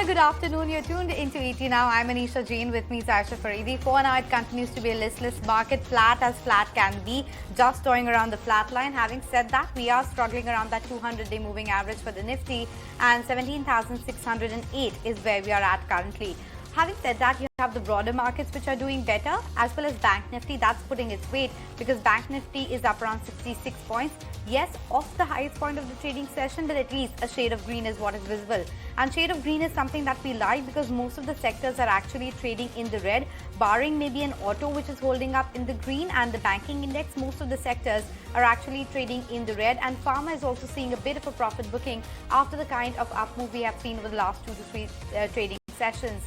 good afternoon. You're tuned into ET Now. I'm Anisha Jain. With me is Aisha Faridi. For now, it continues to be a listless market, flat as flat can be, just toying around the flat line. Having said that, we are struggling around that 200-day moving average for the Nifty, and 17,608 is where we are at currently. Having said that, you have the broader markets which are doing better, as well as Bank Nifty. That's putting its weight because Bank Nifty is up around 66 points. Yes, off the highest point of the trading session, but at least a shade of green is what is visible. And shade of green is something that we like because most of the sectors are actually trading in the red, barring maybe an auto which is holding up in the green, and the banking index. Most of the sectors are actually trading in the red, and Pharma is also seeing a bit of a profit booking after the kind of up move we have seen over the last 2 to 3 trading sessions.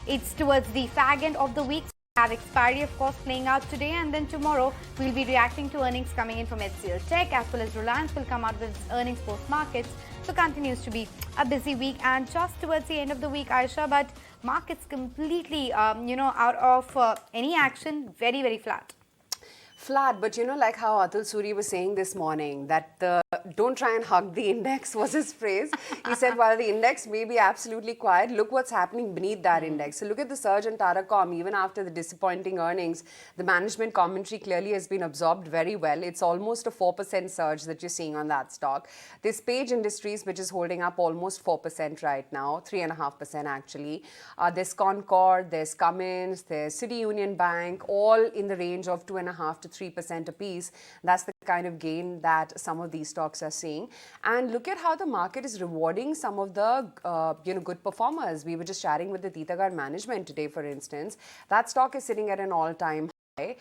It's towards the fag end of the week. So we have expiry, of course, playing out today, and then tomorrow we'll be reacting to earnings coming in from HCL Tech, as well as Reliance will come out with its earnings post markets. So continues to be a busy week, and just towards the end of the week, Aisha, but markets completely, out of any action, very, very flat. Flat, but like how Atul Suri was saying this morning, that don't try and hug the index was his phrase. He said, while the index may be absolutely quiet, look what's happening beneath that index. So look at the surge in Tata Com. Even after the disappointing earnings, the management commentary clearly has been absorbed very well. It's almost a 4% surge that you're seeing on that stock. There's Page Industries, which is holding up almost 4% right now, 3.5% actually. There's Concord, there's Cummins, there's City Union Bank, all in the range of 2.5 to 3% apiece. That's the kind of gain that some of these stocks are seeing. And look at how the market is rewarding some of the good performers. We were just chatting with the Titagar management today, for instance. That stock is sitting at an all-time high.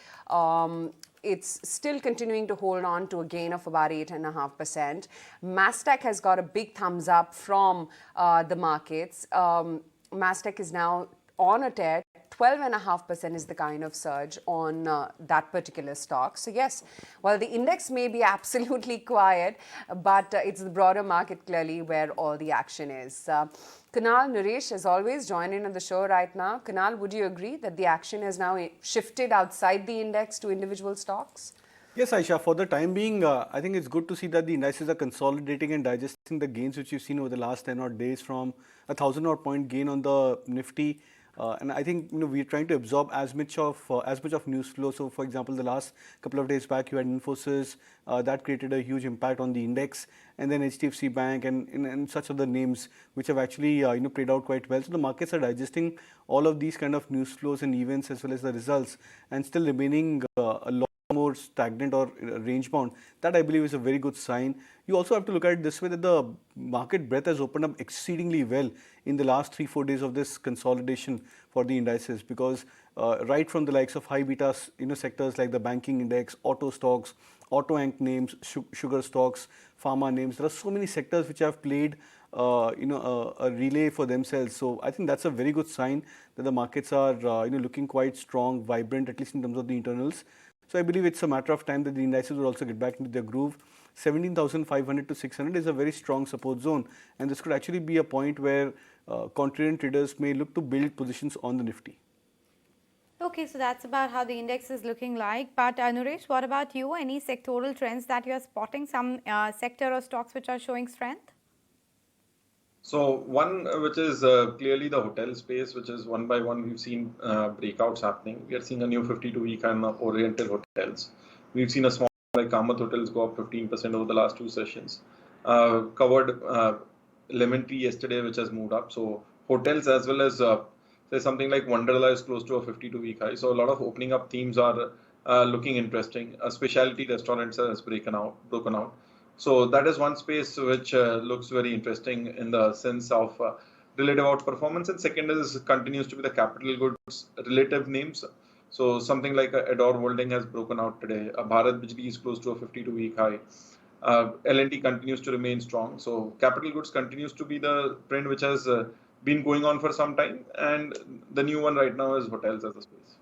It's still continuing to hold on to a gain of about 8.5%. Mastech has got a big thumbs up from the markets. Mastech is now on a tear. 12.5% is the kind of surge on that particular stock. So yes, while the index may be absolutely quiet, but it's the broader market clearly where all the action is. Kunal, Naresh, as always, join in on the show right now. Kunal, would you agree that the action has now shifted outside the index to individual stocks? Yes, Aisha, for the time being, I think it's good to see that the indices are consolidating and digesting the gains which you've seen over the last 10 odd days, from a 1,000 odd point gain on the Nifty. And I think we're trying to absorb as much of news flow. So, for example, the last couple of days back, you had Infosys that created a huge impact on the index, and then HDFC Bank and such other names which have actually played out quite well. So the markets are digesting all of these kind of news flows and events as well as the results, and still remaining a lot more stagnant or range bound. That, I believe, is a very good sign. You also have to look at it this way, that the market breadth has opened up exceedingly well in the last 3-4 days of this consolidation for the indices, because right from the likes of high beta sectors like the banking index, auto stocks, auto anch names, sugar stocks, pharma names, there are so many sectors which have played a relay for themselves. So I think that's a very good sign that the markets are looking quite strong, vibrant, at least in terms of the internals. So I believe it's a matter of time that the indices will also get back into their groove. 17,500 to 600 is a very strong support zone, and this could actually be a point where contrarian traders may look to build positions on the Nifty. Okay, so that's about how the index is looking like. But Naresh, what about you? Any sectoral trends that you are spotting? Some sector or stocks which are showing strength? So one which is clearly the hotel space, which is one by one we've seen breakouts happening. We are seeing a new 52-week and Oriental hotels. We've seen a small like Kamath hotels go up 15% over the last 2 sessions. Covered Lemon Tree yesterday, which has moved up. So hotels as well as there's something like Wonderla is close to a 52-week high. So a lot of opening up themes are looking interesting. Specialty restaurants has broken out. So that is one space which looks very interesting in the sense of relative outperformance. And second continues to be the capital goods relative names. So something like Adore Holding has broken out today. Bharat Bijli is close to a 52-week high. L&T continues to remain strong. So capital goods continues to be the trend which has been going on for some time. And the new one right now is hotels as a space.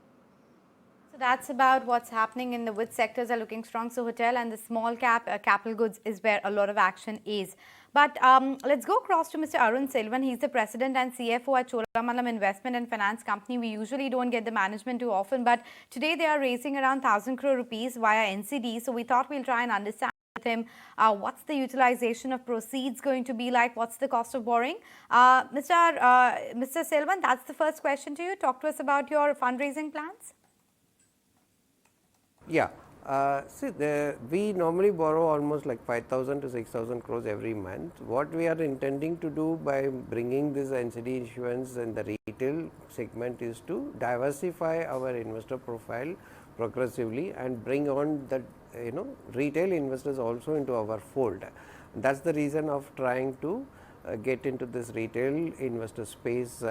So that's about what's happening in the which sectors are looking strong. So hotel and the small cap capital goods is where a lot of action is. But let's go across to Mr. Arun Selvan. He's the president and CFO at Cholamandalam Investment and Finance Company. We usually don't get the management too often, but today they are raising around 1,000 crore rupees via NCD. So we thought we'll try and understand with him. What's the utilization of proceeds going to be like? What's the cost of borrowing? Mr. Selvan, that's the first question to you. Talk to us about your fundraising plans. Yeah. See, we normally borrow almost like 5,000 to 6,000 crores every month. What we are intending to do by bringing this NCD issuance in the retail segment is to diversify our investor profile progressively and bring on the retail investors also into our fold. That's the reason of trying to get into this retail investor space,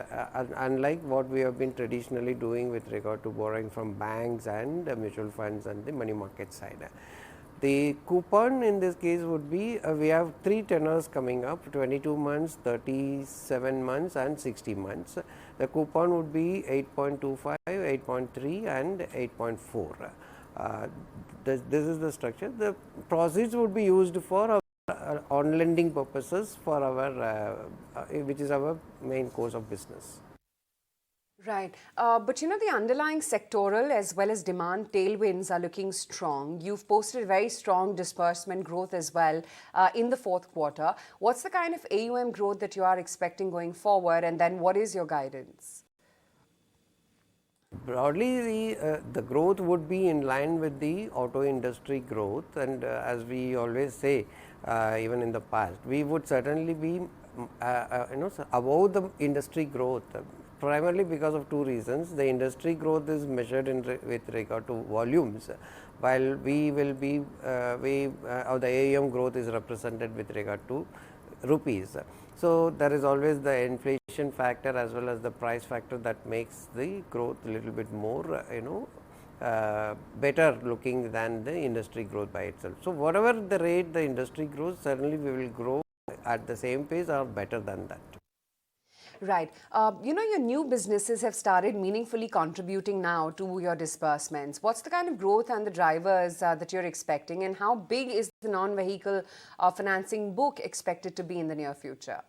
unlike what we have been traditionally doing with regard to borrowing from banks and mutual funds and the money market side. The coupon in this case would be, we have 3 tenors coming up, 22 months, 37 months and 60 months. The coupon would be 8.25, 8.3 and 8.4. This is the structure. The proceeds would be used for on lending purposes for our which is our main course of business. Right. But the underlying sectoral as well as demand tailwinds are looking strong. You've posted very strong disbursement growth as well in the fourth quarter. What's the kind of AUM growth that you are expecting going forward, and then what is your guidance? Broadly, the growth would be in line with the auto industry growth, and as we always say, even in the past, we would certainly be above the industry growth, primarily because of 2 reasons. The industry growth is measured with regard to volumes, while we will be the AUM growth is represented with regard to rupees. So, there is always the inflation factor as well as the price factor that makes the growth a little bit more better looking than the industry growth by itself. So, whatever the rate the industry grows, certainly we will grow at the same pace or better than that. Right. Your new businesses have started meaningfully contributing now to your disbursements. What's the kind of growth and the drivers that you're expecting, and how big is the non-vehicle financing book expected to be in the near future?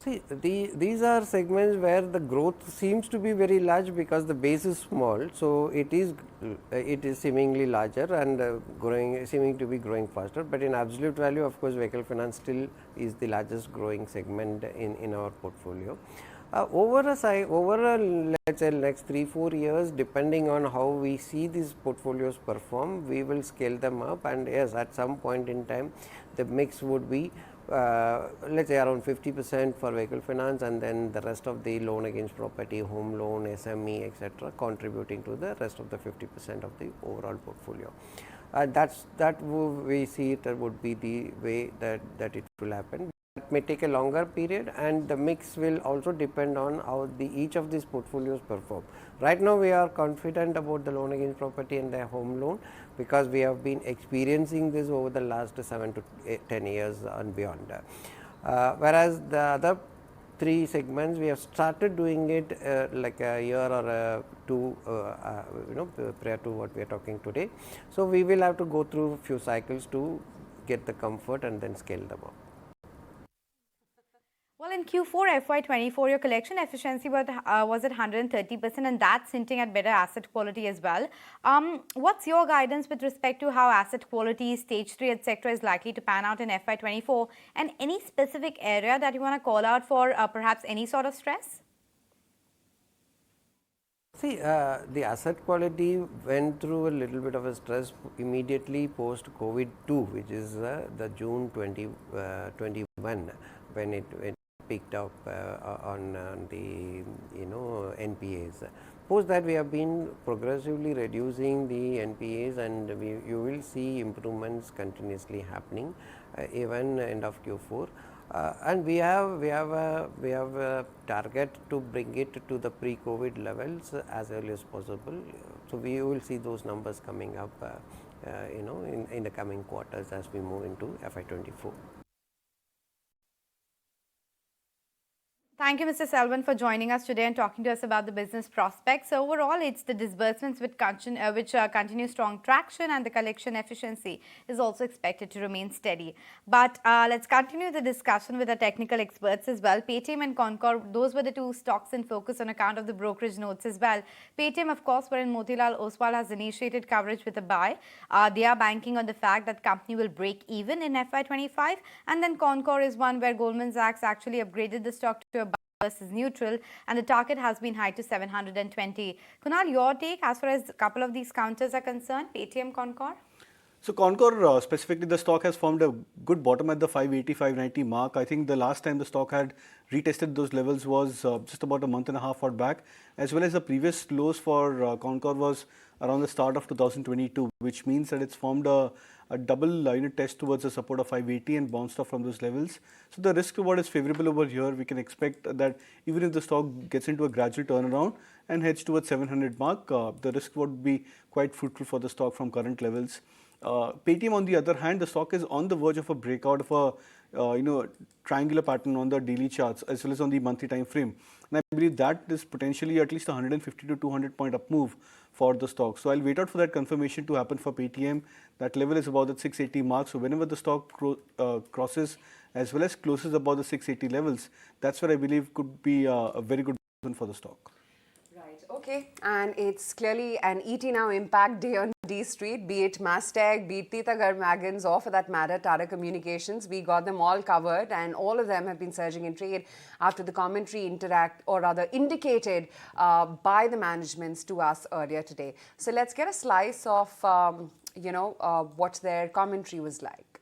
See, these are segments where the growth seems to be very large because the base is small. So, it is seemingly larger and seeming to be growing faster, but in absolute value, of course, vehicle finance still is the largest growing segment in our portfolio. Over let's say next 3-4 years, depending on how we see these portfolios perform, we will scale them up, and yes, at some point in time, the mix would be let's say around 50% for vehicle finance, and then the rest of the loan against property, home loan, SME, etc., contributing to the rest of the 50% of the overall portfolio. That we see it would be the way that it will happen. It may take a longer period, and the mix will also depend on how each of these portfolios perform. Right now, we are confident about the loan against property and the home loan because we have been experiencing this over the last 7 to 10 years and beyond. Whereas the other 3 segments, we have started doing it like a year or 2 prior to what we are talking today. So, we will have to go through a few cycles to get the comfort and then scale them up. Well, in Q4 FY24, your collection efficiency was at 130%, and that's hinting at better asset quality as well. What's your guidance with respect to how asset quality, stage 3, etc. is likely to pan out in FY24, and any specific area that you want to call out for perhaps any sort of stress? See, the asset quality went through a little bit of a stress immediately post COVID-2, which is the June 2021, when it picked up on the NPAs. Post that, we have been progressively reducing the NPAs, and you will see improvements continuously happening even end of Q4. And we have a target to bring it to the pre-COVID levels as early as possible. So, we will see those numbers coming up in the coming quarters as we move into FY24. Thank you, Mr. Selvan, for joining us today and talking to us about the business prospects. So overall, it's the disbursements which continue strong traction, and the collection efficiency is also expected to remain steady. But let's continue the discussion with our technical experts as well. Paytm and Concor, those were the two stocks in focus on account of the brokerage notes as well. Paytm, of course, wherein Motilal Oswal has initiated coverage with a buy. They are banking on the fact that company will break even in FY25. And then Concor is one where Goldman Sachs actually upgraded the stock to a buy versus neutral, and the target has been high to 720. Kunal, your take as far as a couple of these counters are concerned, Paytm, Concor? So Concor, specifically, the stock has formed a good bottom at the 580, 590 mark. I think the last time the stock had retested those levels was just about a month and a half or back, as well as the previous lows for Concor was around the start of 2022, which means that it's formed a double unit test towards the support of 580 and bounced off from those levels. So the risk reward is favorable over here. We can expect that even if the stock gets into a gradual turnaround and heads towards 700 mark, the risk would be quite fruitful for the stock from current levels. Paytm, on the other hand, the stock is on the verge of a breakout of a triangular pattern on the daily charts as well as on the monthly time frame. And I believe that is potentially at least 150 to 200 point up move for the stock. So I'll wait out for that confirmation to happen for Paytm. That level is about the 680 mark. So whenever the stock crosses as well as closes above the 680 levels, that's where I believe could be a very good one for the stock. Right, okay. And it's clearly an ET Now impact day on D Street, be it Mastech, be it Titagarh Magans, or for that matter, Tata Communications. We got them all covered, and all of them have been surging in trade after the commentary indicated by the managements to us earlier today. So let's get a slice of, what their commentary was like.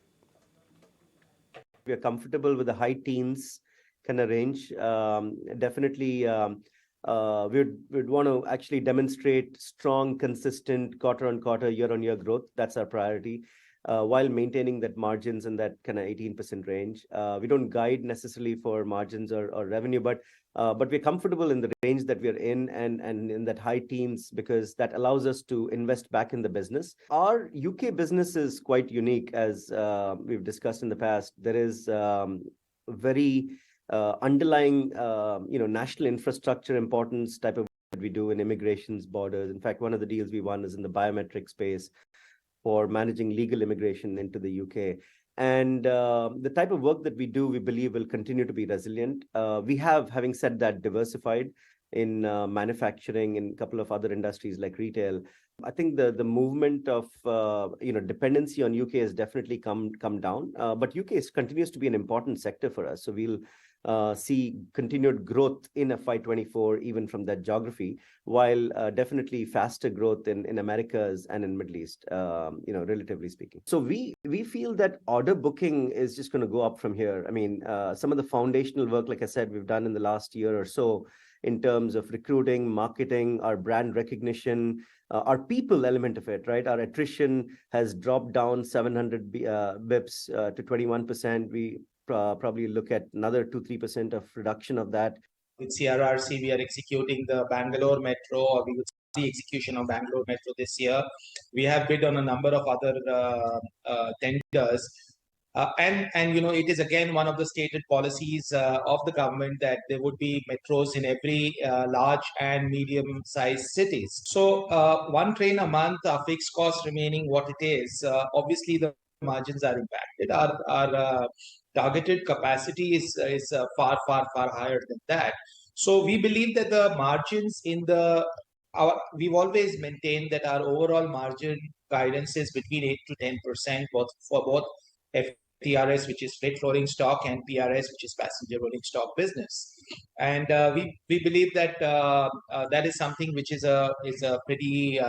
We are comfortable with the high teens kind of range. Definitely, we'd want to actually demonstrate strong, consistent quarter-on-quarter, year-on-year growth. That's our priority, while maintaining that margins in that kind of 18% range. We don't guide necessarily for margins or revenue, but we're comfortable in the range that we're in and in that high teens, because that allows us to invest back in the business. Our UK business is quite unique, as we've discussed in the past. There is very underlying, national infrastructure importance type of that we do in immigrations, borders. In fact, one of the deals we won is in the biometric space for managing legal immigration into the UK. And the type of work that we do, we believe will continue to be resilient. We have, having said that, diversified in manufacturing and a couple of other industries like retail. I think the movement of dependency on UK has definitely come down, but UK continues to be an important sector for us. So we'll see continued growth in FY24 even from that geography, while definitely faster growth in Americas and in Middle East, relatively speaking. So we feel that order booking is just going to go up from here. I mean, some of the foundational work, like I said, we've done in the last year or so in terms of recruiting, marketing, our brand recognition, our people element of it, right? Our attrition has dropped down 700 bips to 21%. We probably look at another 2-3% of reduction of that. With CRRC, we are executing the Bangalore Metro, or we would see execution of Bangalore Metro this year. We have bid on a number of other tenders. It is again one of the stated policies of the government that there would be metros in every large and medium-sized cities. So one train a month, our fixed cost remaining what it is, obviously the margins are impacted. Our targeted capacity is far higher than that. So we believe that the margins we've always maintained that our overall margin guidance is between 8 to 10% for both FTRS, which is freight rolling stock, and PRS, which is passenger rolling stock business. And we believe that that is something which is a pretty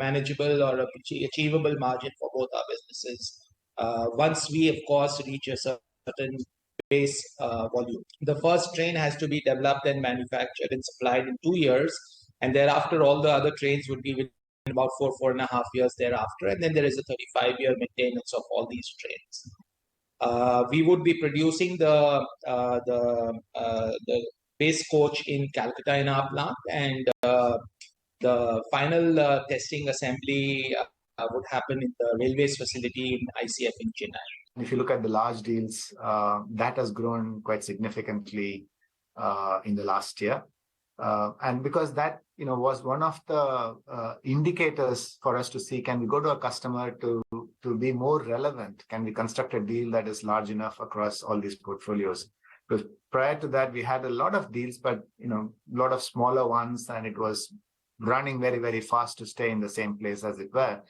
manageable or achievable margin for both our businesses. Once we, of course, reach a certain base volume. The first train has to be developed and manufactured and supplied in 2 years, and thereafter all the other trains would be within about 4.5 years thereafter, and then there is a 35-year maintenance of all these trains. We would be producing the base coach in Calcutta in our plant, and the final testing assembly would happen in the railways facility in ICF in Chennai. If you look at the large deals, that has grown quite significantly in the last year. And because that, was one of the indicators for us to see, can we go to a customer to be more relevant? Can we construct a deal that is large enough across all these portfolios? Because prior to that, we had a lot of deals, but, a lot of smaller ones, and it was running very, very fast to stay in the same place as it were.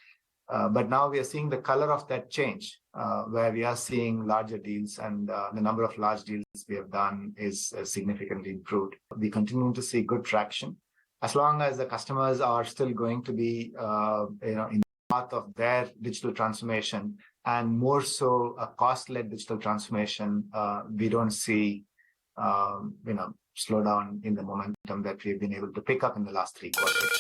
But now we are seeing the color of that change, where we are seeing larger deals, and the number of large deals we have done is significantly improved. We continue to see good traction. As long as the customers are still going to be, in the path of their digital transformation, and more so a cost-led digital transformation, we don't see, slowdown in the momentum that we've been able to pick up in the last 3 quarters.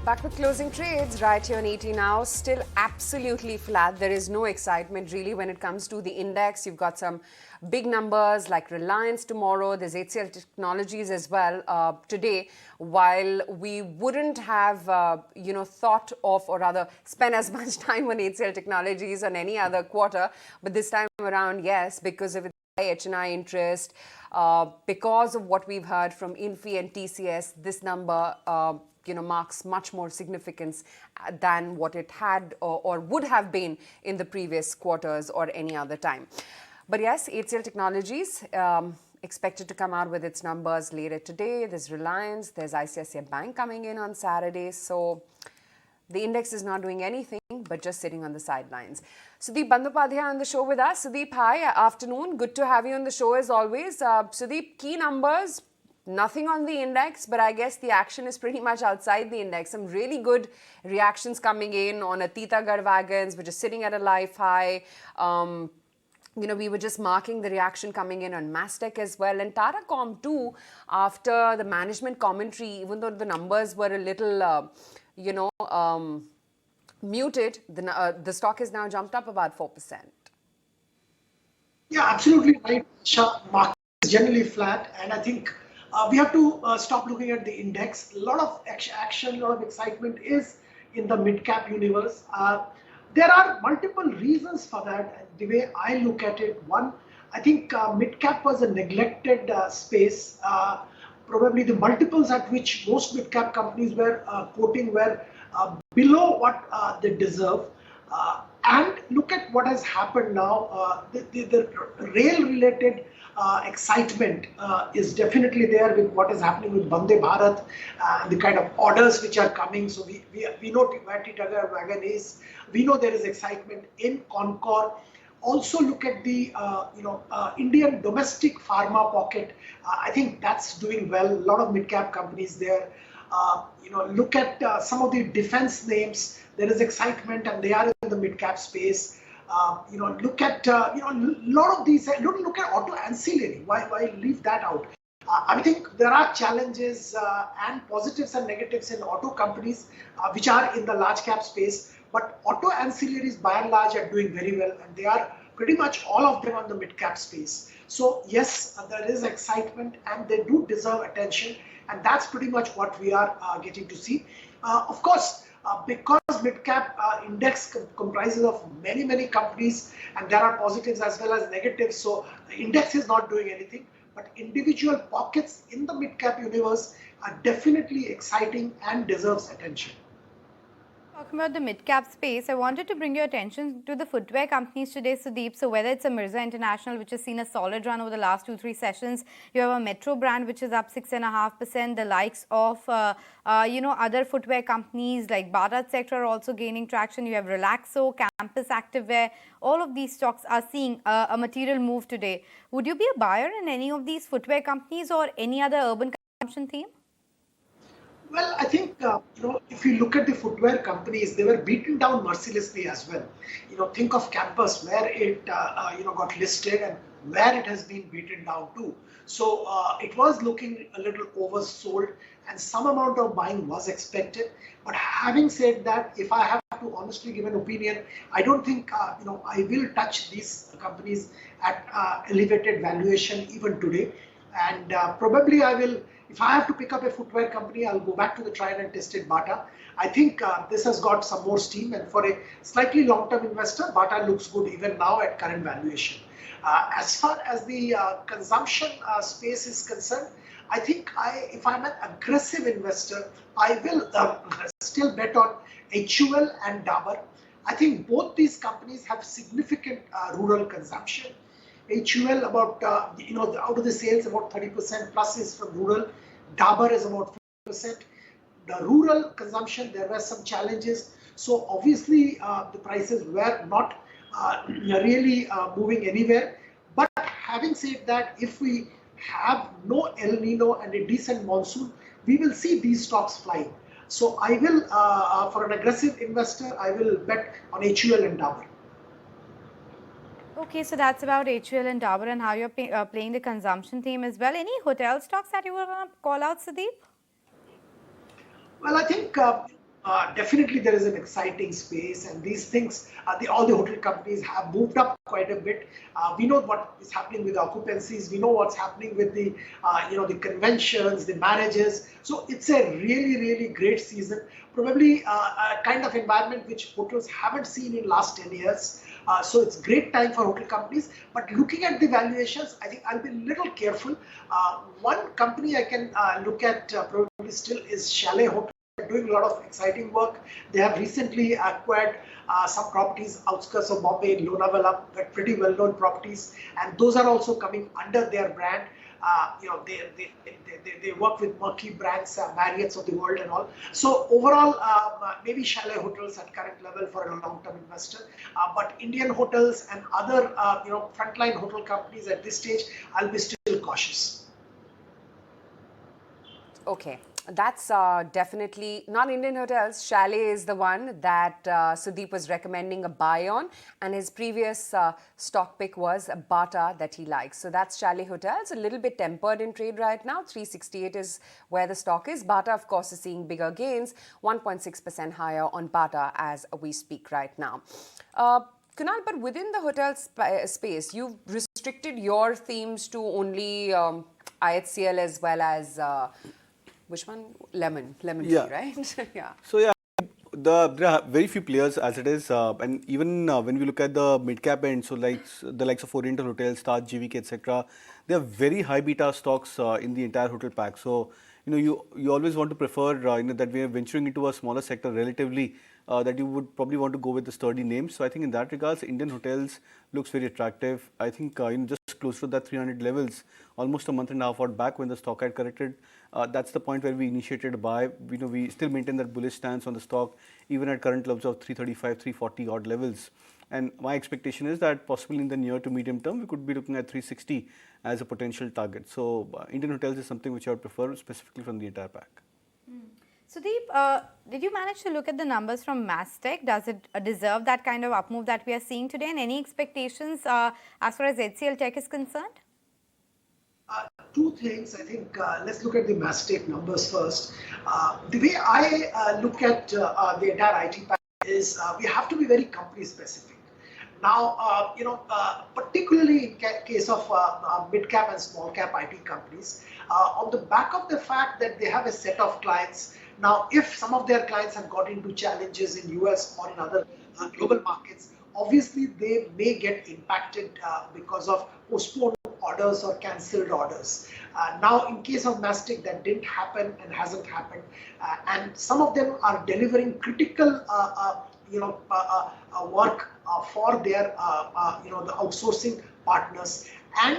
Back with closing trades right here on ET Now, still absolutely flat. There is no excitement really when it comes to the index. You've got some big numbers like Reliance tomorrow. There's HCL Technologies as well today. While we wouldn't have, thought of, or rather spent as much time on HCL Technologies on any other quarter, but this time around, yes, because of its high HNI interest, because of what we've heard from Infi and TCS, this number marks much more significance than what it had or would have been in the previous quarters or any other time. But yes, HCL Technologies expected to come out with its numbers later today. There's Reliance, there's ICICI Bank coming in on Saturday. So the index is not doing anything but just sitting on the sidelines. Sudeep Bandyopadhyay on the show with us. Sudeep, hi, afternoon. Good to have you on the show as always. Sudeep, key numbers. Nothing on the index, but I guess the action is pretty much outside the index. Some really good reactions coming in on Atitagarh wagons, which is sitting at a life high. We were just marking the reaction coming in on Mastech as well. And Tata Com too, after the management commentary, even though the numbers were a little, muted, the stock has now jumped up about 4%. Yeah, absolutely right. Market is generally flat, and I think we have to stop looking at the index. A lot of action, a lot of excitement is in the mid-cap universe. There are multiple reasons for that. The way I look at it, one, I think mid-cap was a neglected space. Probably the multiples at which most mid-cap companies were quoting were below what they deserve. And look at what has happened now. The rail-related excitement is definitely there with what is happening with Vande Bharat, the kind of orders which are coming. So we know where Atitagarh wagon is. We know there is excitement in Concor. Also look at the Indian domestic pharma pocket. I think that's doing well. A lot of mid-cap companies there. Look at some of the defense names. There is excitement, and they are in the mid-cap space. Look at a lot of these. Look at auto ancillary. Why leave that out? I think there are challenges and positives and negatives in auto companies which are in the large cap space. But auto ancillaries by and large are doing very well, and they are pretty much all of them on the mid-cap space. So yes, there is excitement, and they do deserve attention, and that's pretty much what we are getting to see. Of course, because mid-cap index comprises of many companies, and there are positives as well as negatives, so the index is not doing anything. But individual pockets in the mid-cap universe are definitely exciting and deserves attention. Talking about the mid-cap space, I wanted to bring your attention to the footwear companies today, Sudeep. So whether it's a Mirza International, which has seen a solid run over the last 2-3 sessions, you have a Metro brand, which is up 6.5%. The likes of, other footwear companies like Bharat Sector are also gaining traction. You have Relaxo, Campus Activewear. All of these stocks are seeing a material move today. Would you be a buyer in any of these footwear companies or any other urban consumption theme? Well, I think, if you look at the footwear companies, they were beaten down mercilessly as well. Think of Campus, where it, got listed and where it has been beaten down too. So it was looking a little oversold, and some amount of buying was expected. But having said that, if I have to honestly give an opinion, I don't think, I will touch these companies at elevated valuation even today. And probably I will If I have to pick up a footwear company, I'll go back to the tried and tested Bata. I think this has got some more steam, and for a slightly long-term investor, Bata looks good even now at current valuation. As far as the consumption space is concerned, I think if I'm an aggressive investor, I will still bet on HUL and Dabur. I think both these companies have significant rural consumption. HUL about, out of the sales, about 30% plus is from rural. Dabur is about 50%. The rural consumption, there were some challenges. So obviously the prices were not really moving anywhere. But having said that, if we have no El Nino and a decent monsoon, we will see these stocks flying. So I will, for an aggressive investor, I will bet on HUL and Dabur. Okay, so that's about HUL and Dabur and how you're playing the consumption theme as well. Any hotel stocks that you want to call out, Sudeep? Well, I think definitely there is an exciting space, and these things, all the hotel companies have moved up quite a bit. We know what is happening with occupancies. We know what's happening with the, the conventions, the marriages. So it's a really, really great season. Probably a kind of environment which hotels haven't seen in last 10 years. So it's great time for hotel companies. But looking at the valuations, I think I'll be a little careful. One company I can look at probably still is Chalet Hotel. They're doing a lot of exciting work. They have recently acquired some properties outskirts of Bombay, Lonavala, pretty well-known properties, and those are also coming under their brand. They work with marquee brands, Marriott's of the world and all. So overall, maybe Chalet Hotels at current level for a long-term investor. But Indian hotels and other frontline hotel companies at this stage, I'll be still cautious. Okay. That's definitely not Indian hotels. Chalet is the one that Sudeep was recommending a buy on, and his previous stock pick was a Bata that he likes. So that's Chalet Hotels, a little bit tempered in trade right now. 368 is where the stock is. Bata, of course, is seeing bigger gains, 1.6% higher on Bata as we speak right now. Kunal, but within the hotel space, you've restricted your themes to only IHCL as well as which one? Lemon tea, right? Yeah. So yeah, there are very few players as it is, and even when we look at the mid-cap end, so like the likes of Oriental Hotels, Taj, GVK, etc., they are very high beta stocks in the entire hotel pack. So you always want to prefer that we are venturing into a smaller sector relatively, that you would probably want to go with the sturdy names. So I think in that regards, Indian hotels looks very attractive. I think just close to that 300 levels, almost a month and a half out back when the stock had corrected. That's the point where we initiated a buy. We still maintain that bullish stance on the stock, even at current levels of 335, 340 odd levels. And my expectation is that possibly in the near to medium term, we could be looking at 360 as a potential target. So Indian hotels is something which I would prefer specifically from the entire pack. Sudeep, did you manage to look at the numbers from Mastek? Does it deserve that kind of up move that we are seeing today? And any expectations as far as HCL Tech is concerned? Two things. I think let's look at the Mastek numbers first. The way I look at the entire IT pack is we have to be very company specific. Now, particularly in case of mid-cap and small-cap IT companies, on the back of the fact that they have a set of clients. Now, if some of their clients have got into challenges in US or in other global markets, obviously they may get impacted because of postponed orders or cancelled orders. Now, in case of Mastek, that didn't happen and hasn't happened, and some of them are delivering critical, work for their, the outsourcing partners, and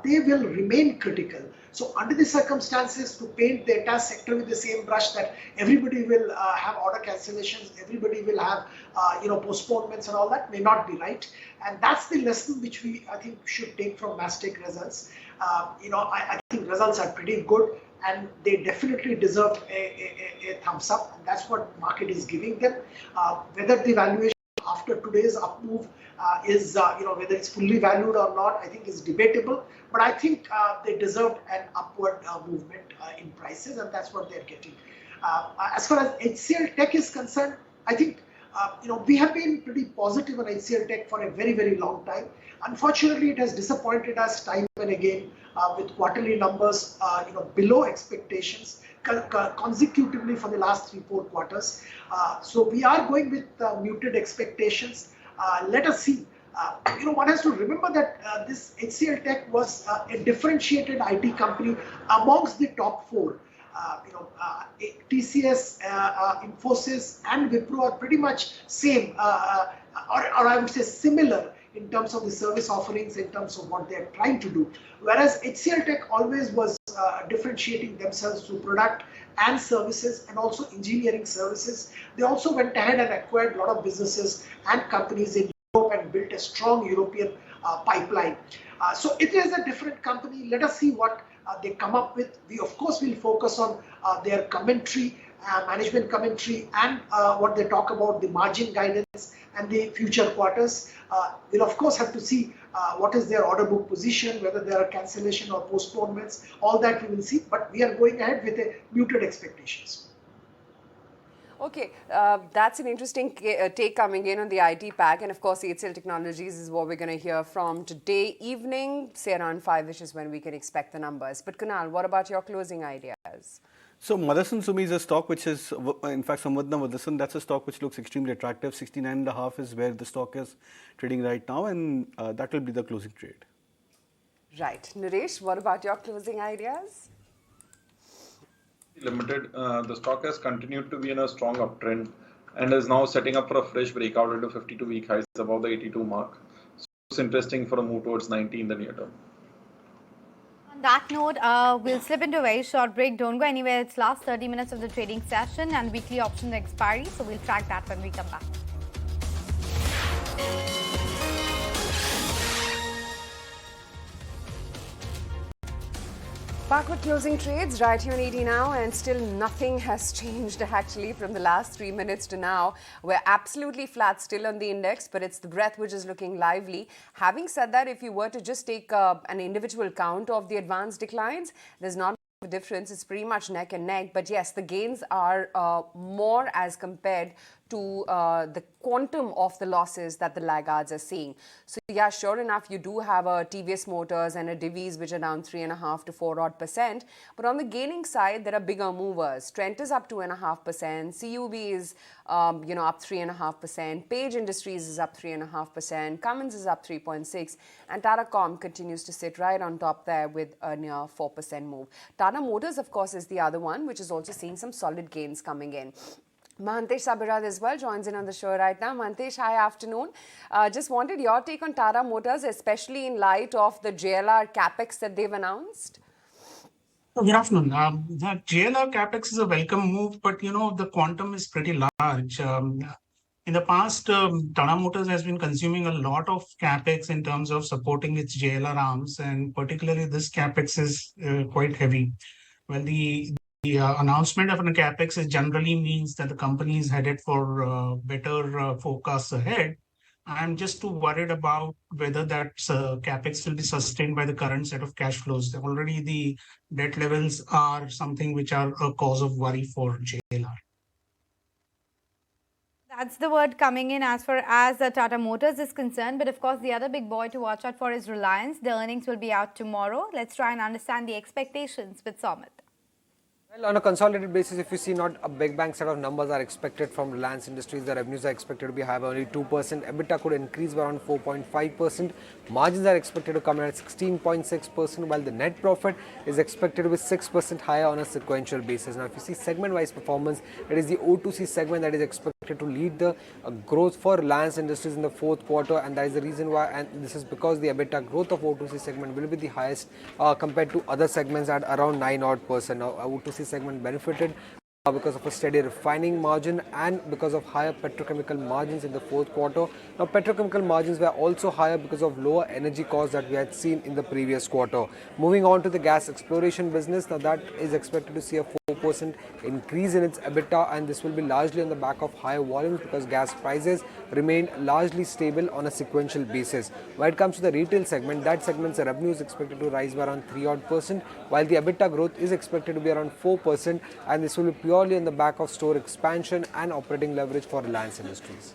they will remain critical. So, under the circumstances, to paint the entire sector with the same brush that everybody will have order cancellations, everybody will have, postponements and all that may not be right. And that's the lesson which I think should take from Mastek results. I think results are pretty good, and they definitely deserve a thumbs up, and that's what market is giving them. Whether the valuation after today's up move is, whether it's fully valued or not, I think is debatable. But I think they deserved an upward movement in prices, and that's what they're getting. As far as HCL Tech is concerned, I think we have been pretty positive on HCL Tech for a very, very long time. Unfortunately, it has disappointed us time and again. with quarterly numbers below expectations consecutively for the last 3-4 quarters. So we are going with muted expectations. Let us see. One has to remember that this HCL Tech was a differentiated IT company amongst the top 4. TCS, Infosys, and Wipro are pretty much same, or I would say similar in terms of the service offerings, in terms of what they are trying to do. Whereas HCL Tech always was differentiating themselves through product and services, and also engineering services. They also went ahead and acquired a lot of businesses and companies in Europe and built a strong European pipeline. So it is a different company. Let us see what they come up with. We of course will focus on their commentary, management commentary, and what they talk about, the margin guidance and the future quarters. We'll of course have to see what is their order book position, whether there are cancellation or postponements. All that we will see, but we are going ahead with a muted expectations. Okay, that's an interesting take coming in on the IT pack, and of course HCL Technologies is what we're going to hear from today evening, say around 5ish is when we can expect the numbers. But Kunal, what about your closing ideas? So Motherson Sumi is a stock which is, in fact, Samvardhana Motherson, that's a stock which looks extremely attractive. 69.5 is where the stock is trading right now, and that will be the closing trade. Right. Naresh, what about your closing ideas? Limited, the stock has continued to be in a strong uptrend and is now setting up for a fresh breakout into 52-week highs above the 82 mark. So it's interesting for a move towards 90 in the near term. On that note, we'll slip into a very short break. Don't go anywhere. It's last 30 minutes of the trading session and weekly option expiry. So we'll track that when we come back. Back with closing trades right here on 80 now, and still nothing has changed actually from the last 3 minutes to now. We're absolutely flat still on the index, but it's the breadth which is looking lively. Having said that, if you were to just take an individual count of the advanced declines, there's not a difference. It's pretty much neck and neck. But yes, the gains are more as compared to the quantum of the losses that the laggards are seeing. So yeah, sure enough, you do have a TVS Motors and a Divis which are down 3.5 to 4% odd. But on the gaining side, there are bigger movers. Trent is up 2.5%. CUB is up 3.5%. Page Industries is up 3.5%. Cummins is up 3.6%. And Tata Com continues to sit right on top there with a near 4% move. Tata Motors, of course, is the other one, which is also seeing some solid gains coming in. Mahantesh Sabirad as well joins in on the show right now. Mahantesh, hi, afternoon. Just wanted your take on Tata Motors, especially in light of the JLR capex that they've announced. Good afternoon. The JLR capex is a welcome move, but the quantum is pretty large. In the past, Tata Motors has been consuming a lot of capex in terms of supporting its JLR arms, and particularly this capex is quite heavy. Well, the announcement of a capex generally means that the company is headed for better forecasts ahead. I'm just too worried about whether that capex will be sustained by the current set of cash flows. Already the debt levels are something which are a cause of worry for JLR. That's the word coming in as far as Tata Motors is concerned. But of course, the other big boy to watch out for is Reliance. The earnings will be out tomorrow. Let's try and understand the expectations with Somit. Well, on a consolidated basis, if you see, not a big bang set of numbers are expected from Reliance Industries. The revenues are expected to be high by only 2%. EBITDA could increase by around 4.5%. Margins are expected to come in at 16.6%, while the net profit is expected to be 6% higher on a sequential basis. Now, if you see segment-wise performance, it is the O2C segment that is expected to lead the growth for Reliance Industries in the fourth quarter, and that is the reason why, and this is because the EBITDA growth of O2C segment will be the highest compared to other segments at around 9% odd. Now, O2C segment benefited because of a steady refining margin and because of higher petrochemical margins in the fourth quarter. Now, petrochemical margins were also higher because of lower energy costs that we had seen in the previous quarter. Moving on to the gas exploration business, now that is expected to see a 4% increase in its EBITDA, and this will be largely on the back of higher volumes because gas prices remain largely stable on a sequential basis. When it comes to the retail segment, that segment's revenue is expected to rise by around 3% odd, while the EBITDA growth is expected to be around 4%, and this will be purely on the back of store expansion and operating leverage for Reliance Industries.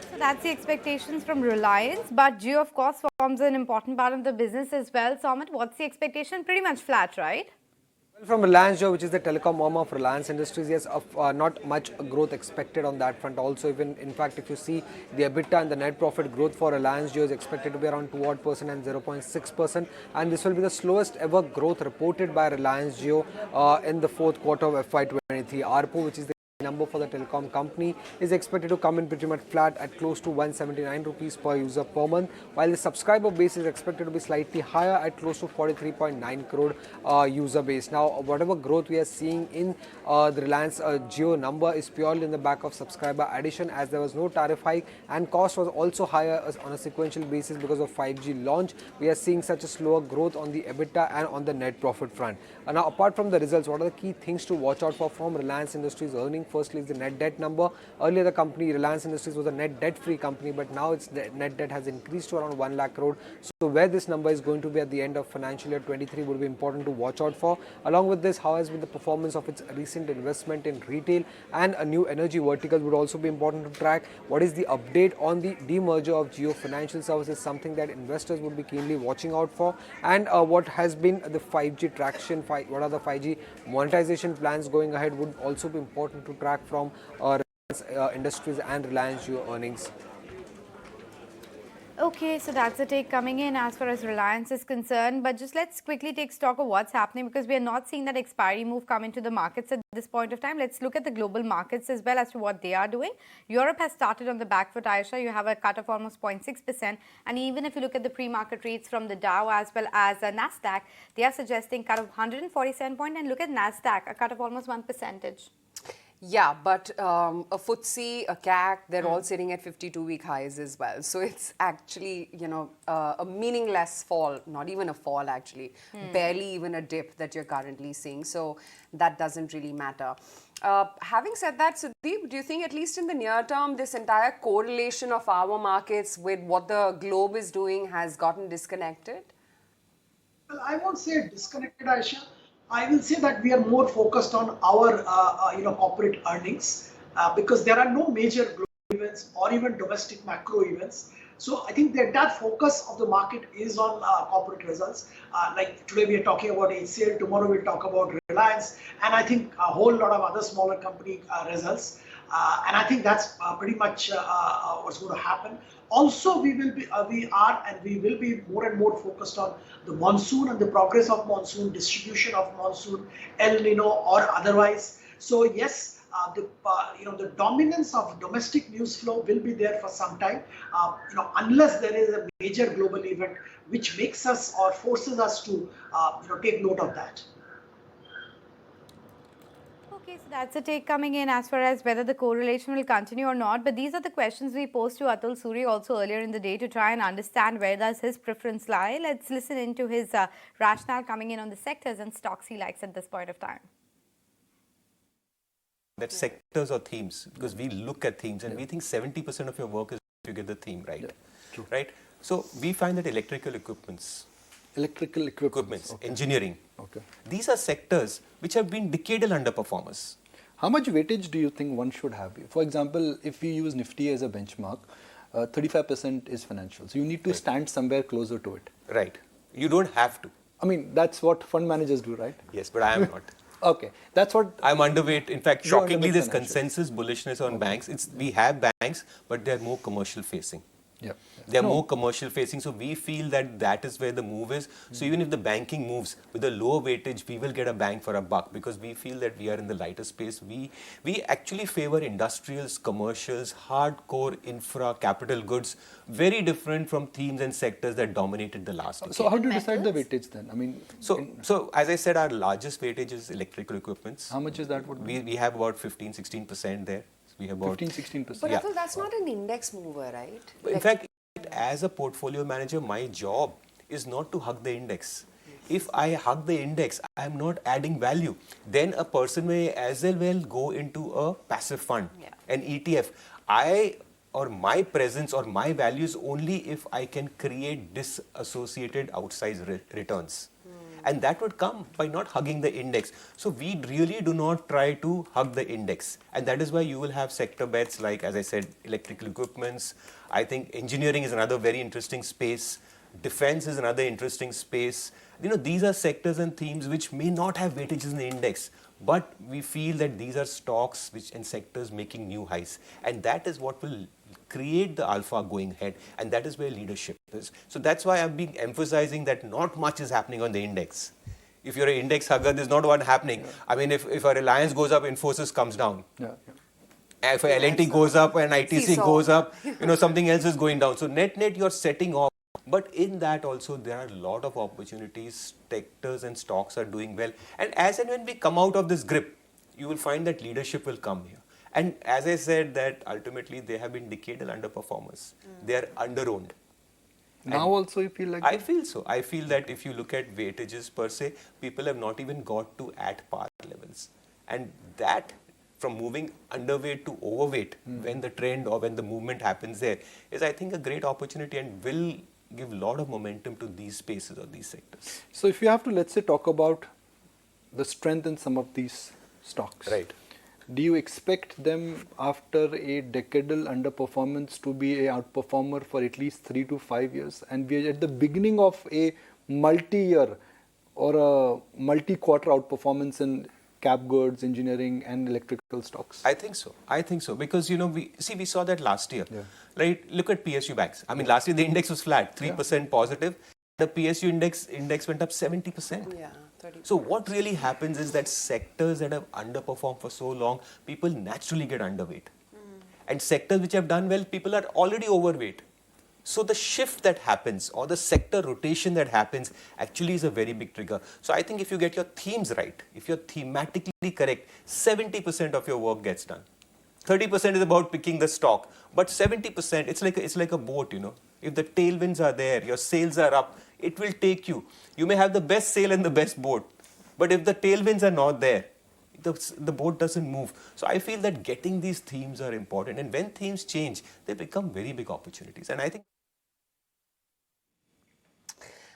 So That's the expectations from Reliance, but Jio, of course, forms an important part of the business as well. Somit, what's the expectation? Pretty much flat, right? From Reliance Jio, which is the telecom arm of Reliance Industries, yes, not much growth expected on that front. Also, even in fact, if you see the EBITDA and the net profit growth for Reliance Jio is expected to be around 2% and 0.6%, and this will be the slowest ever growth reported by Reliance Jio in the fourth quarter of FY23. ARPU, which is the number for the telecom company, is expected to come in pretty much flat at close to 179 rupees per user per month, while the subscriber base is expected to be slightly higher at close to 43.9 crore user base. Now, whatever growth we are seeing in the Reliance Jio number is purely in the back of subscriber addition, as there was no tariff hike and cost was also higher on a sequential basis because of 5G launch. We are seeing such a slower growth on the EBITDA and on the net profit front. Now, apart from the results, what are the key things to watch out for from Reliance Industries earnings? Firstly is the net debt number. Earlier the company Reliance Industries was a net debt free company, but now its net debt has increased to around 1 lakh crore. So where this number is going to be at the end of financial year 23 would be important to watch out for. Along with this, how has been the performance of its recent investment in retail and a new energy vertical would also be important to track. What is the update on the demerger of Jio Financial Services, something that investors would be keenly watching out for, and what has been the 5G traction, what are the 5G monetization plans going ahead would also be important to track from Reliance Industries and Reliance Jio earnings. Okay, so that's the take coming in as far as Reliance is concerned. But just let's quickly take stock of what's happening, because we are not seeing that expiry move come into the markets at this point of time. Let's look at the global markets as well as to what they are doing. Europe has started on the back foot, Aisha. You have a cut of almost 0.6%. And even if you look at the pre-market rates from the Dow as well as Nasdaq, they are suggesting cut of 147 point. And look at Nasdaq, a cut of almost 1%. Yeah, but a FTSE, a CAC, they're all sitting at 52-week highs as well. So it's actually, you know, a meaningless fall, not even a fall actually, barely even a dip that you're currently seeing. So that doesn't really matter. Having said that, Sudeep, do you think at least in the near term, this entire correlation of our markets with what the globe is doing has gotten disconnected? Well, I won't say disconnected, Aisha. I will say that we are more focused on our corporate earnings because there are no major global events or even domestic macro events. So I think that that focus of the market is on corporate results. Like today we are talking about HCL, tomorrow we'll talk about Reliance, and I think a whole lot of other smaller company results. And I think that's pretty much what's going to happen. Also, we will be more and more focused on the monsoon and the progress of monsoon, distribution of monsoon, El Nino or otherwise. So yes, the dominance of domestic news flow will be there for some time. Unless there is a major global event which makes us or forces us to take note of that. Okay, so that's a take coming in as far as whether the correlation will continue or not. But these are the questions we posed to Atul Suri also earlier in the day to try and understand where does his preference lie. Let's listen into his rationale coming in on the sectors and stocks he likes at this point of time. That sectors or themes, because we look at themes and we think 70% of your work is to get the theme right. Yeah, true. Right? So we find that electrical equipments, okay. Engineering, okay. These are sectors which have been decadal underperformers. How much weightage do you think one should have? For example, if we use Nifty as a benchmark, 35% is financial. So you need to stand somewhere closer to it. Right. You don't have to. I mean, that's what fund managers do, right? Yes, but I am not. Okay, that's what I'm underweight. In fact, shockingly, there's consensus bullishness on banks. We have banks, but they're more commercial facing. Yeah. They're more commercial facing, so we feel that is where the move is. So even if the banking moves with a lower weightage, we will get a bang for a buck because we feel that we are in the lighter space. We actually favor industrials, commercials, hardcore infra, capital goods, very different from themes and sectors that dominated the last decade. So how do you decide the weightage then? I mean, so as I said, our largest weightage is electrical equipments. How much is that? We have about 15-16% there. We have about 15-16%. But Atul, that's not an index mover, right? In fact, as a portfolio manager, my job is not to hug the index. If I hug the index, I am not adding value. Then a person may as well go into a passive fund, an ETF. My presence or my value is only if I can create disassociated outsized returns. And that would come by not hugging the index. So we really do not try to hug the index. And that is why you will have sector bets like, as I said, electrical equipments. I think engineering is another very interesting space. Defense is another interesting space. These are sectors and themes which may not have weightages in the index, but we feel that these are stocks and sectors making new highs. And that is what will create the alpha going ahead. And that is where leadership is. So that's why I've been emphasizing that not much is happening on the index. If you're an index hugger, there's not what happening. I mean, if a Reliance goes up, Infosys comes down. If a L&T goes up and ITC goes up, something else is going down. So net, you're setting off. But in that also, there are a lot of opportunities. Sectors and stocks are doing well. And as and when we come out of this grip, you will find that leadership will come here. And as I said, that ultimately they have been decadal underperformers. They are under-owned. Now also you feel like I that? feel so. I feel that if you look at weightages per se, people have not even got to at par levels. And that, from moving underweight to overweight, when the trend or when the movement happens there, is I think a great opportunity and will give a lot of momentum to these spaces or these sectors. So if you have to, let's say, talk about the strength in some of these stocks. Right. Do you expect them after a decadal underperformance to be a outperformer for at least 3 to 5 years? And we are at the beginning of a multi-year or a multi-quarter outperformance in cap goods, engineering and electrical stocks? I think so. Because, we saw that last year, right? Look at PSU banks. I mean, last year the index was flat, 3% positive. The PSU index went up 70%. Yeah, 30%. So what really happens is that sectors that have underperformed for so long, people naturally get underweight. And sectors which have done well, people are already overweight. So the shift that happens or the sector rotation that happens actually is a very big trigger. So I think if you get your themes right, if you're thematically correct, 70% of your work gets done. 30% is about picking the stock, but 70%, it's like a boat, If the tailwinds are there, your sales are up, it will take you. You may have the best sail and the best boat, but if the tailwinds are not there, the boat doesn't move. So I feel that getting these themes are important. And when themes change, they become very big opportunities. And I think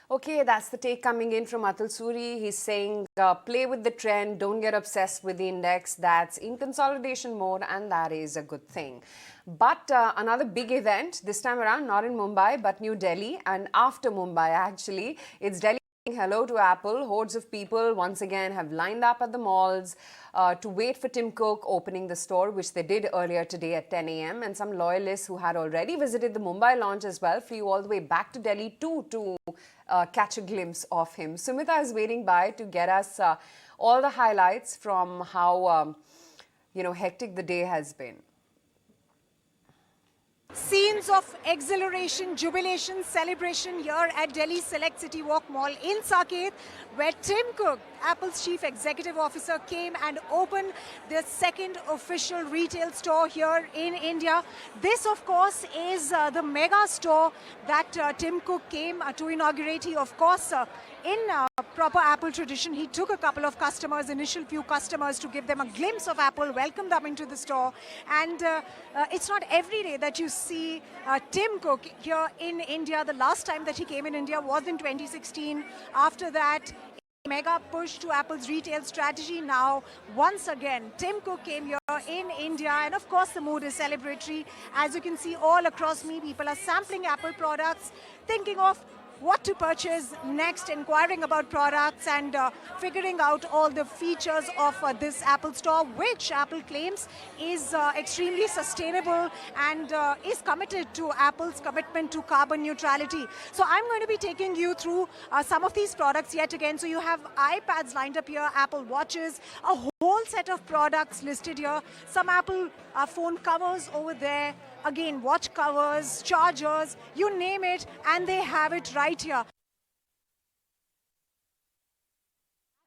Okay, that's the take coming in from Atul Suri. He's saying, play with the trend, don't get obsessed with the index. That's in consolidation mode, and that is a good thing. But another big event, this time around, not in Mumbai, but New Delhi. And after Mumbai, actually, it's Delhi. Hello to Apple. Hordes of people once again have lined up at the malls to wait for Tim Cook opening the store, which they did earlier today at 10 a.m. And some loyalists who had already visited the Mumbai launch as well flew all the way back to Delhi too to catch a glimpse of him. Sumita is waiting by to get us all the highlights from how hectic the day has been. Scenes of exhilaration, jubilation, celebration here at Delhi Select City Walk Mall in Saket, where Tim Cook, Apple's Chief Executive Officer, came and opened the second official retail store here in India. This, of course, is the mega store that Tim Cook came to inaugurate. He, of course, in proper Apple tradition, he took a couple of customers, initial few customers, to give them a glimpse of Apple, welcome them into the store. And it's not every day that you see Tim Cook here in India. The last time that he came in India was in 2016. After that, mega push to Apple's retail strategy. Now, once again, Tim Cook came here in India, and of course the mood is celebratory. As you can see all across me, people are sampling Apple products, thinking of what to purchase next, inquiring about products and figuring out all the features of this Apple store, which Apple claims is extremely sustainable and is committed to Apple's commitment to carbon neutrality. So I'm going to be taking you through some of these products yet again. So you have iPads lined up here, Apple Watches, a whole set of products listed here, some Apple phone covers over there, again watch covers, chargers, you name it, and they have it right here.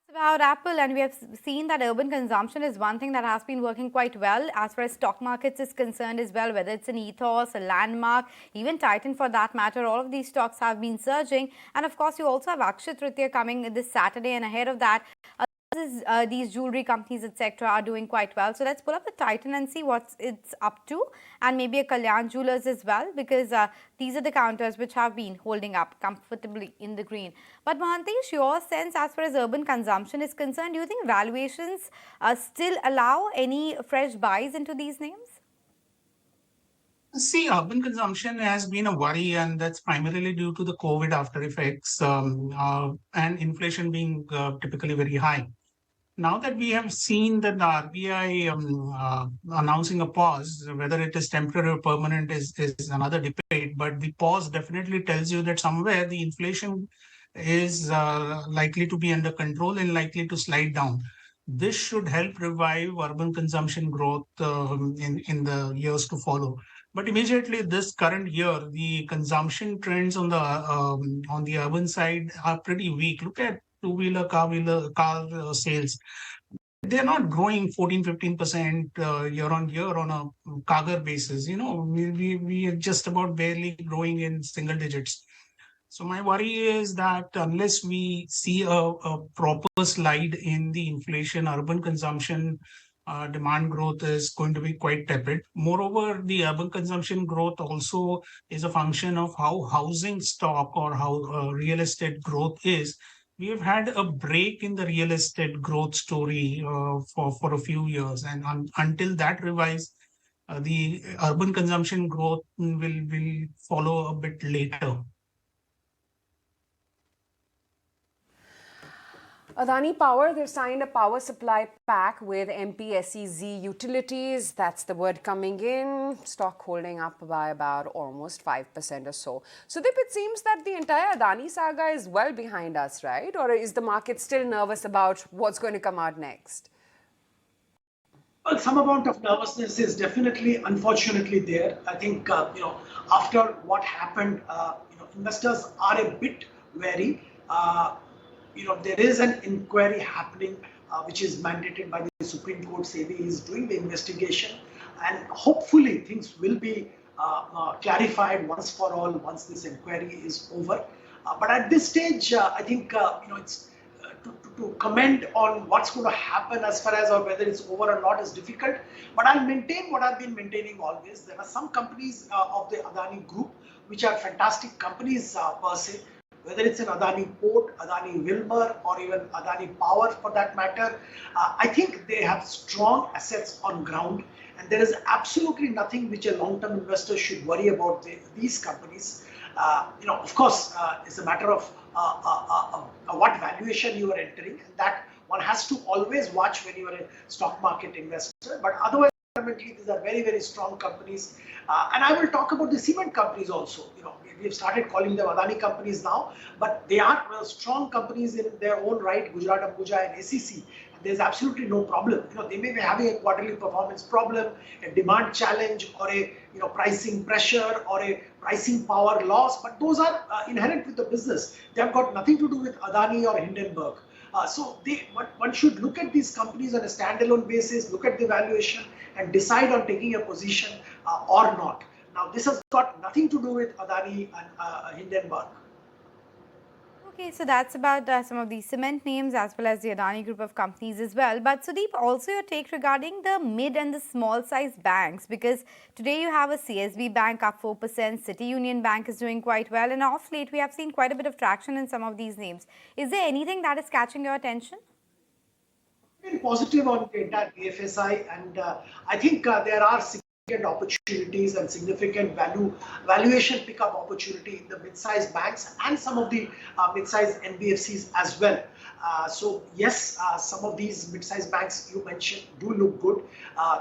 About Apple, and we have seen that urban consumption is one thing that has been working quite well as far as stock markets is concerned as well, whether it's an Ethos, a Landmark, even Titan for that matter. All of these stocks have been surging, and of course you also have Akshaya Tritiya coming this Saturday, and ahead of that businesses, these jewelry companies, etc., are doing quite well. So let's pull up the Titan and see what it's up to, and maybe a Kalyan Jewelers as well, because these are the counters which have been holding up comfortably in the green. But Mahantesh, your sense as far as urban consumption is concerned, do you think valuations still allow any fresh buys into these names? See, urban consumption has been a worry, and that's primarily due to the COVID after effects and inflation being typically very high. Now that we have seen that the RBI announcing a pause, whether it is temporary or permanent is another debate, but the pause definitely tells you that somewhere the inflation is likely to be under control and likely to slide down. This should help revive urban consumption growth in the years to follow. But immediately this current year, the consumption trends on the urban side are pretty weak. Look at two-wheeler, car sales. They're not growing 14-15% year on year on a CAGR basis. You know, we are just about barely growing in single digits. So my worry is that unless we see a proper slide in the inflation, urban consumption demand growth is going to be quite tepid. Moreover, the urban consumption growth also is a function of how housing stock or how real estate growth is. We have had a break in the real estate growth story for a few years, and until that revives, the urban consumption growth will follow a bit later. Adani Power, they've signed a power supply pact with MPSEZ Utilities. That's the word coming in. Stock holding up by about almost 5% or so. So, Deep, it seems that the entire Adani saga is well behind us, right? Or is the market still nervous about what's going to come out next? Well, some amount of nervousness is definitely, unfortunately, there. I think, after what happened, investors are a bit wary. There is an inquiry happening, which is mandated by the Supreme Court. SEBI is doing the investigation, and hopefully things will be clarified once for all once this inquiry is over. But at this stage, I think it's to comment on what's going to happen as far as or whether it's over or not is difficult. But I'll maintain what I've been maintaining always. There are some companies of the Adani Group which are fantastic companies per se. Whether it's an Adani Port, Adani Wilmar, or even Adani Power for that matter, I think they have strong assets on ground, and there is absolutely nothing which a long-term investor should worry about these companies. Of course, it's a matter of what valuation you are entering, and that one has to always watch when you are a stock market investor. But otherwise, fundamentally, these are very, very strong companies. And I will talk about the cement companies also. We've started calling them Adani companies now, but they are strong companies in their own right, Gujarat Ambuja and ACC. And there's absolutely no problem. They may be having a quarterly performance problem, a demand challenge, or a pricing pressure, or a pricing power loss, but those are inherent with the business. They have got nothing to do with Adani or Hindenburg. One should look at these companies on a standalone basis, look at the valuation, and decide on taking a position or not. Now, this has got nothing to do with Adani and Hindenburg. Okay, so that's about some of the cement names as well as the Adani group of companies as well. But Sudeep, also your take regarding the mid and the small size banks, because today you have a CSB Bank up 4%, City Union Bank is doing quite well, and off late we have seen quite a bit of traction in some of these names. Is there anything that is catching your attention? Been positive on the entire BFSI, and I think there are significant opportunities and significant valuation pickup opportunity in the mid-sized banks and some of the mid-sized NBFCs as well. So yes, some of these mid-sized banks you mentioned do look good.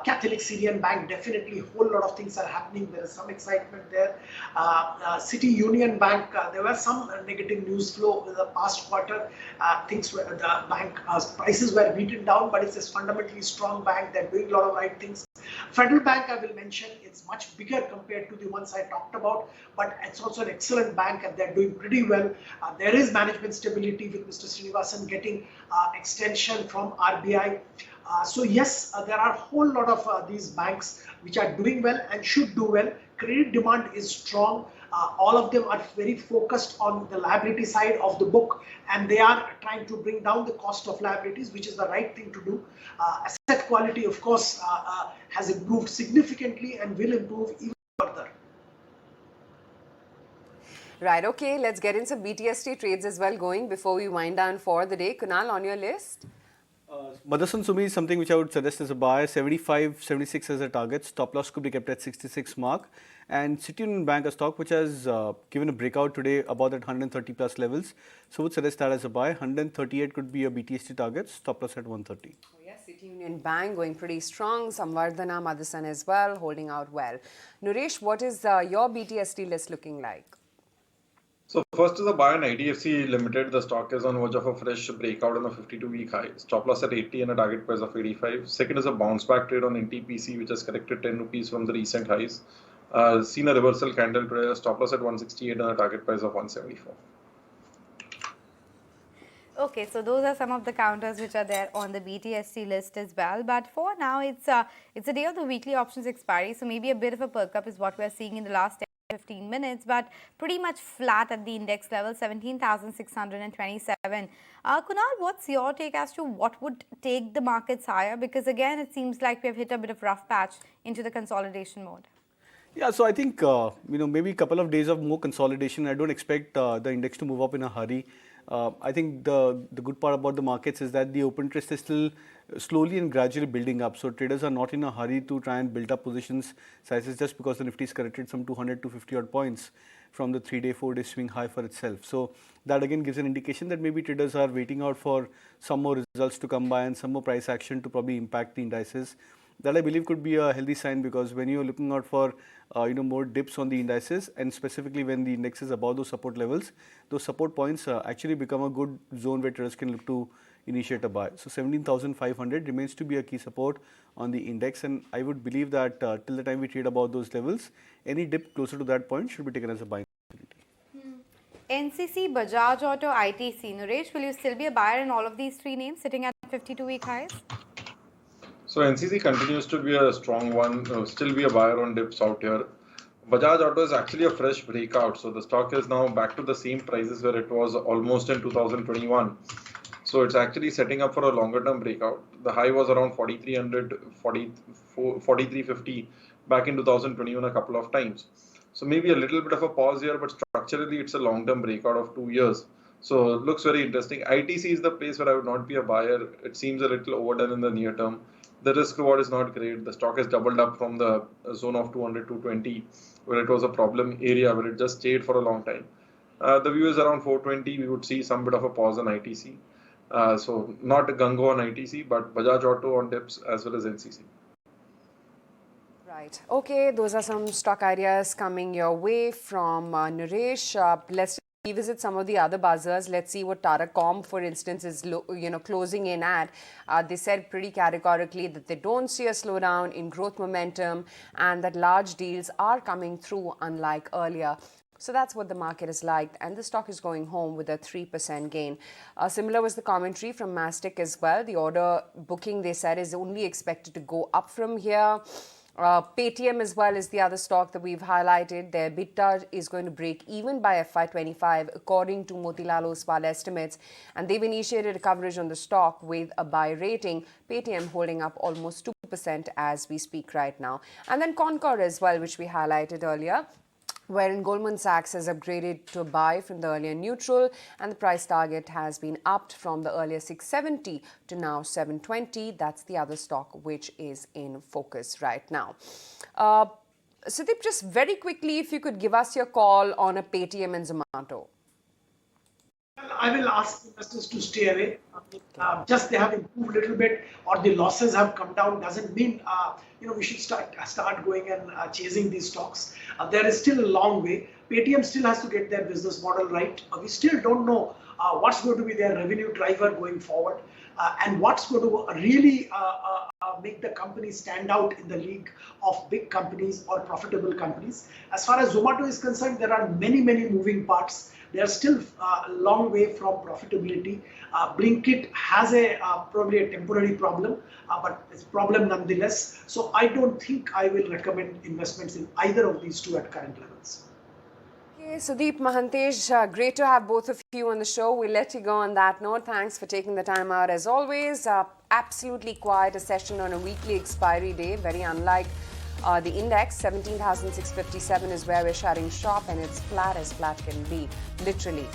Catholic Syrian Bank, definitely a whole lot of things are happening. There is some excitement there. City Union Bank, there was some negative news flow in the past quarter. Things were the bank prices were beaten down, but it's a fundamentally strong bank. They're doing a lot of right things. Federal Bank, I will mention, it's much bigger compared to the ones I talked about, but it's also an excellent bank and they're doing pretty well. There is management stability with Mr. Srinivasan getting extension from RBI. So yes, there are a whole lot of these banks which are doing well and should do well. Credit demand is strong. All of them are very focused on the liability side of the book, and they are trying to bring down the cost of liabilities, which is the right thing to do. Asset quality, of course, has improved significantly and will improve even further. Right, okay, let's get into BTSD trades as well going before we wind down for the day. Kunal, on your list? Motherson Sumi is something which I would suggest as a buy. 75, 76 as a target. Stop loss could be kept at 66 mark. And City Union Bank, a stock which has given a breakout today about at 130 plus levels. So would suggest that as a buy. 138 could be a BTSD target. Stop loss at 130. Oh yes, City Union Bank going pretty strong. Samvardhana, Motherson as well, holding out well. Nuresh, what is your BTSD list looking like? So first is a buy on IDFC Limited. The stock is on verge of a fresh breakout on a 52-week high. Stop loss at 80 and a target price of 85. Second is a bounce back trade on NTPC, which has corrected 10 rupees from the recent highs. Seen a reversal candle today. Stop loss at 168 and a target price of 174. Okay, so those are some of the counters which are there on the BTSD list as well. But for now, it's a day of the weekly options expiry. So maybe a bit of a perk up is what we're seeing in the last 15 minutes, but pretty much flat at the index level, 17,627. Kunal, what's your take as to what would take the markets higher? Because again, it seems like we've hit a bit of rough patch into the consolidation mode. Yeah, so I think, maybe a couple of days of more consolidation. I don't expect the index to move up in a hurry. I think the good part about the markets is that the open interest is still slowly and gradually building up. So traders are not in a hurry to try and build up positions sizes just because the Nifty is corrected some 200 to 50 odd points from the 3-day, 4-day swing high for itself. So that again gives an indication that maybe traders are waiting out for some more results to come by and some more price action to probably impact the indices. That I believe could be a healthy sign, because when you're looking out for more dips on the indices, and specifically when the index is above those support levels, those support points actually become a good zone where traders can look to initiate a buy. So 17,500 remains to be a key support on the index, and I would believe that till the time we trade about those levels, any dip closer to that point should be taken as a buying opportunity. NCC, Bajaj Auto, ITC. Nuresh, will you still be a buyer in all of these three names sitting at 52-week highs? So NCC continues to be a strong one, still be a buyer on dips out here. Bajaj Auto is actually a fresh breakout. So the stock is now back to the same prices where it was almost in 2021. So it's actually setting up for a longer term breakout. The high was around 4,300, 4,350 back in 2021 a couple of times. So maybe a little bit of a pause here, but structurally it's a long term breakout of 2 years. So it looks very interesting. ITC is the place where I would not be a buyer. It seems a little overdone in the near term. The risk reward is not great. The stock has doubled up from the zone of 200 to 20, where it was a problem area where it just stayed for a long time. The view is around 420. We would see some bit of a pause on ITC. So not a gung-ho on ITC, but Bajaj Auto on dips as well as NCC. Right. Okay, those are some stock ideas coming your way from Naresh. Let's revisit some of the other buzzers. Let's see what Tata Com, for instance, is closing in at. They said pretty categorically that they don't see a slowdown in growth momentum and that large deals are coming through unlike earlier. So that's what the market is like, and the stock is going home with a 3% gain. Similar was the commentary from Mastic as well. The order booking, they said, is only expected to go up from here. Paytm as well is the other stock that we've highlighted. Their EBITDA is going to break even by FY25 according to Motilal Oswal estimates, and they've initiated a coverage on the stock with a buy rating. Paytm holding up almost 2% as we speak right now. And then Concor as well, which we highlighted earlier, wherein Goldman Sachs has upgraded to a buy from the earlier neutral, and the price target has been upped from the earlier 670 to now 720. That's the other stock which is in focus right now. Sudeep, just very quickly, if you could give us your call on a Paytm and Zomato. I will ask investors to stay away. Just they have improved a little bit or the losses have come down doesn't mean we should start going and chasing these stocks. There is still a long way. Paytm still has to get their business model right. We still don't know what's going to be their revenue driver going forward and what's going to really make the company stand out in the league of big companies or profitable companies. As far as Zomato is concerned, there are many moving parts. They are still a long way from profitability. Blinkit has probably a temporary problem, but it's a problem nonetheless. So I don't think I will recommend investments in either of these two at current levels. Hey, Sudeep Mahantesh, great to have both of you on the show. We'll let you go on that note. Thanks for taking the time out as always. Absolutely quiet a session on a weekly expiry day, very unlike the index. 17,657 is where we're shutting shop, and it's flat as flat can be, literally.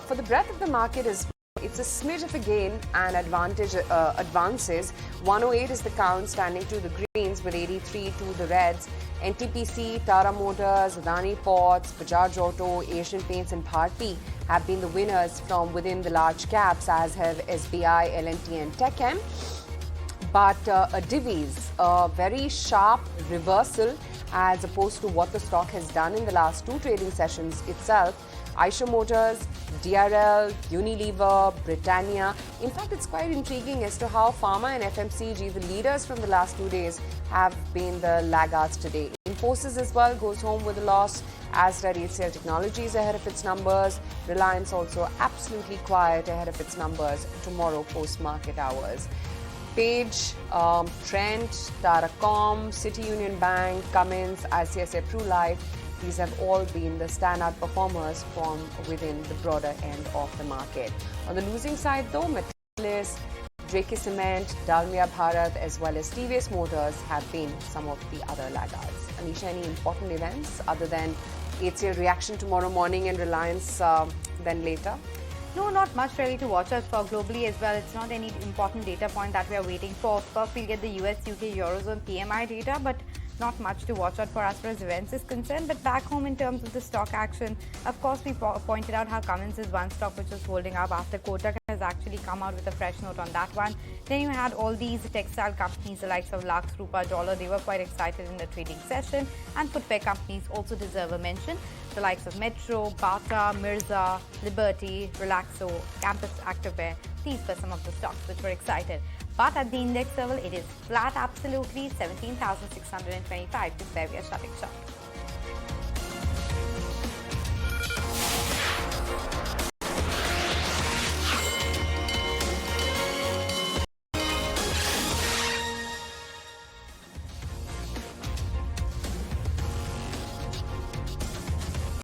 For the breadth of the market it's a smidge of a gain and advances. 108 is the count, standing to the greens with 83 to the reds. NTPC, Tata Motors, Adani Ports, Bajaj Auto, Asian Paints and Bharti have been the winners from within the large caps, as have SBI, L&T and TechM. But a Divis, a very sharp reversal as opposed to what the stock has done in the last two trading sessions itself. Eicher Motors, DRL, Unilever, Britannia. In fact, it's quite intriguing as to how Pharma and FMCG, the leaders from the last 2 days, have been the laggards today. Infosys as well goes home with a loss, as does HCL Technologies ahead of its numbers. Reliance also absolutely quiet ahead of its numbers tomorrow post-market hours. Page, Trent, Taracom, City Union Bank, Cummins, ICICI Pru Life, these have all been the standout performers from within the broader end of the market. On the losing side though, Metallis, Drake Cement, Dalmia Bharat as well as TVS Motors have been some of the other laggards. Anisha, any important events other than HCL reaction tomorrow morning and Reliance then later? No, not much really to watch out for globally as well. It's not any important data point that we are waiting for. Of course, we'll get the US, UK, Eurozone PMI data, but not much to watch out for as far as events is concerned. But back home in terms of the stock action, of course, we pointed out how Cummins is one stock which is holding up after Kotak has actually come out with a fresh note on that one. Then you had all these textile companies, the likes of Lux, Rupa, Dollar. They were quite excited in the trading session. And footwear companies also deserve a mention. The likes of Metro, Bata, Mirza, Liberty, Relaxo, Campus Activewear. These were some of the stocks which were excited. But at the index level, it is flat absolutely. 17,625 is where we are shutting shop.